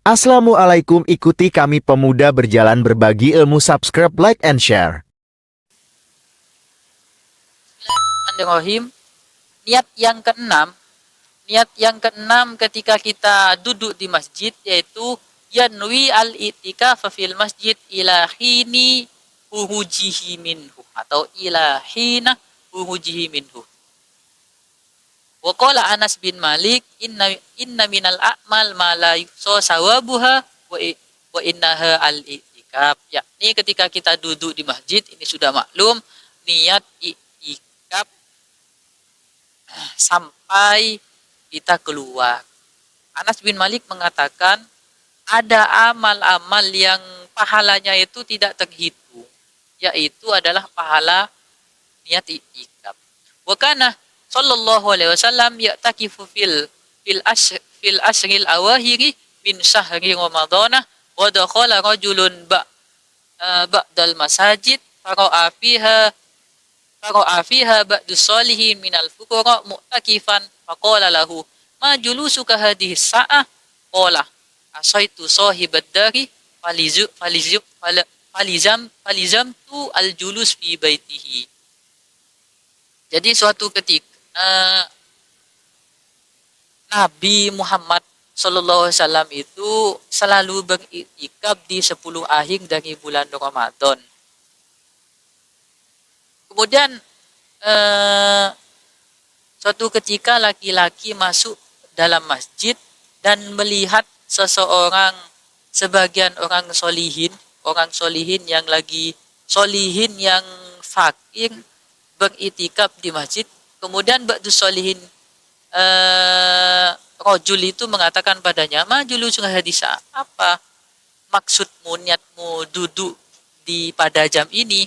Assalamualaikum, ikuti kami pemuda berjalan berbagi ilmu, subscribe, like, and share. Bismillahirrahmanirrahim. Niat yang keenam ketika kita duduk di masjid yaitu yanwi al-i'tikaf fil masjid ila hini hurujihi minhu atau ila hina hurujihi minhu. Wa qala Anas bin Malik inna minal a'mal ma la yuhsa sawabuha wa innaha al-i'tikaf. Yakni ketika kita duduk di masjid ini sudah maklum niat i'tikaf sampai kita keluar. Anas bin Malik mengatakan ada amal-amal yang pahalanya itu tidak terhitung, yaitu adalah pahala niat i'tikaf. Wa kana sallallahu alaihi wasallam ya'takifu fil ashril awahiri min syahri ramadhanah wa dakhala rajulun ba'dal masajid fara'a fiha ba'du salihin minal fuqara mu'takifan faqala lahu ma julusuka hadhihi sa'ah qala asaitu sahibad dari falizam tu al julus fi baitihi. Jadi suatu ketika Nabi Muhammad Sallallahu Alaihi Wasallam itu selalu beriktikaf di 10 akhir dari bulan Ramadan. Kemudian suatu ketika laki-laki masuk dalam masjid dan melihat sebagian orang solihin yang lagi solihin yang fakir beriktikaf di masjid. Kemudian ba'du solihin rojul itu mengatakan padanya, ma julusun hadisa, apa maksudmu, niatmu duduk pada jam ini?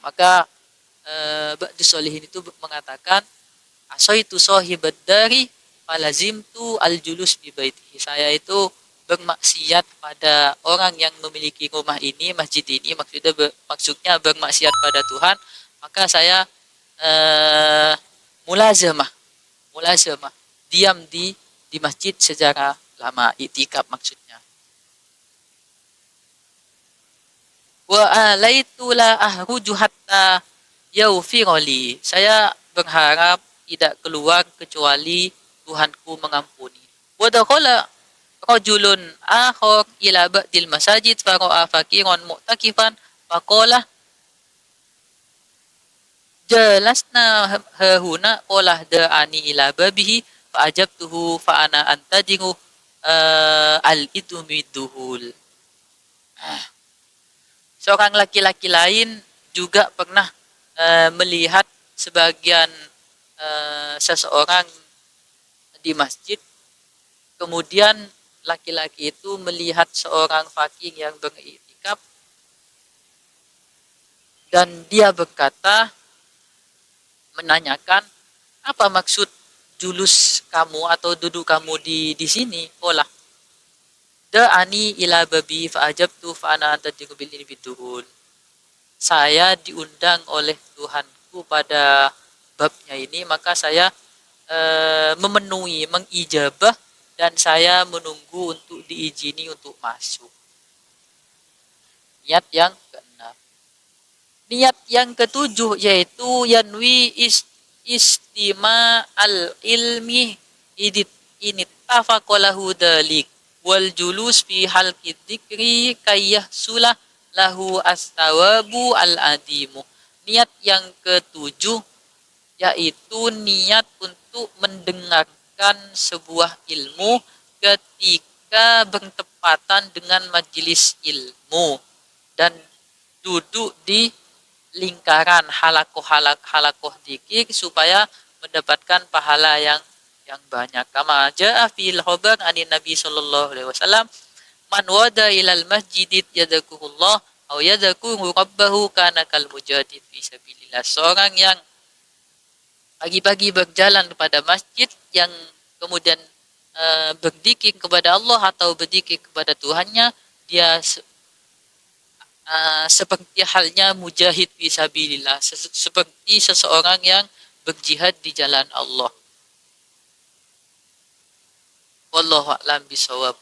Maka ba'du solihin itu mengatakan, asaitu sahibad dari falazimtu al julus bi baitihi. Saya itu bermaksiat pada orang yang memiliki rumah ini, masjid ini, maksudnya bermaksiat pada Tuhan, maka saya mulazamah diam di masjid secara lama, i'tikaf maksudnya. Wa alaitu la ahruju hatta yaufiroli. Saya berharap tidak keluar kecuali Tuhanku mengampuni. Wa dakhala rajulun akhar ila ba'dil masajid fara'a faqiran mu'takifan faqala jalasna hahuna qala da'ani ila babihi fa ajabtuhu fa ana antajiru al-idumidduhul. Seorang laki-laki lain juga pernah melihat sebagian seseorang di masjid. Kemudian laki-laki itu melihat seorang fakir yang beriktikaf dan dia berkata, menanyakan, apa maksud julus kamu atau duduk kamu di sini? Qala da'ani ila babi fa'ajabtu fa'ana antajiru bil bidduhul. Saya diundang oleh Tuhanku pada babnya ini, maka saya mengijabah dan saya menunggu untuk diizini untuk masuk. Niat yang keenam. Niat yang ketujuh yaitu yanwi istima al-ilmi inittafaqalahu dalik wal julus fi halqid dzikri kayyahsula lahu as-sawabu al-adimu. Niat yang ketujuh yaitu niat untuk mendengarkan sebuah ilmu ketika bertepatan dengan majelis ilmu dan duduk di lingkaran halakoh dzikir supaya mendapatkan pahala yang banyak. Kama jaa fil khabar anin Nabi sallallahu alaihi wasallam, man wada ilal masjidit yadzakurullah aw yadzakuru rabbahu kana kal mujahid fi sabilillah. Seorang yang pagi-pagi berjalan kepada masjid yang kemudian berzikir kepada Allah atau berzikir kepada Tuhannya, dia seperti halnya mujahid fisabilillah, seperti seseorang yang berjihad di jalan Allah. Wallahu a'lam bisawab.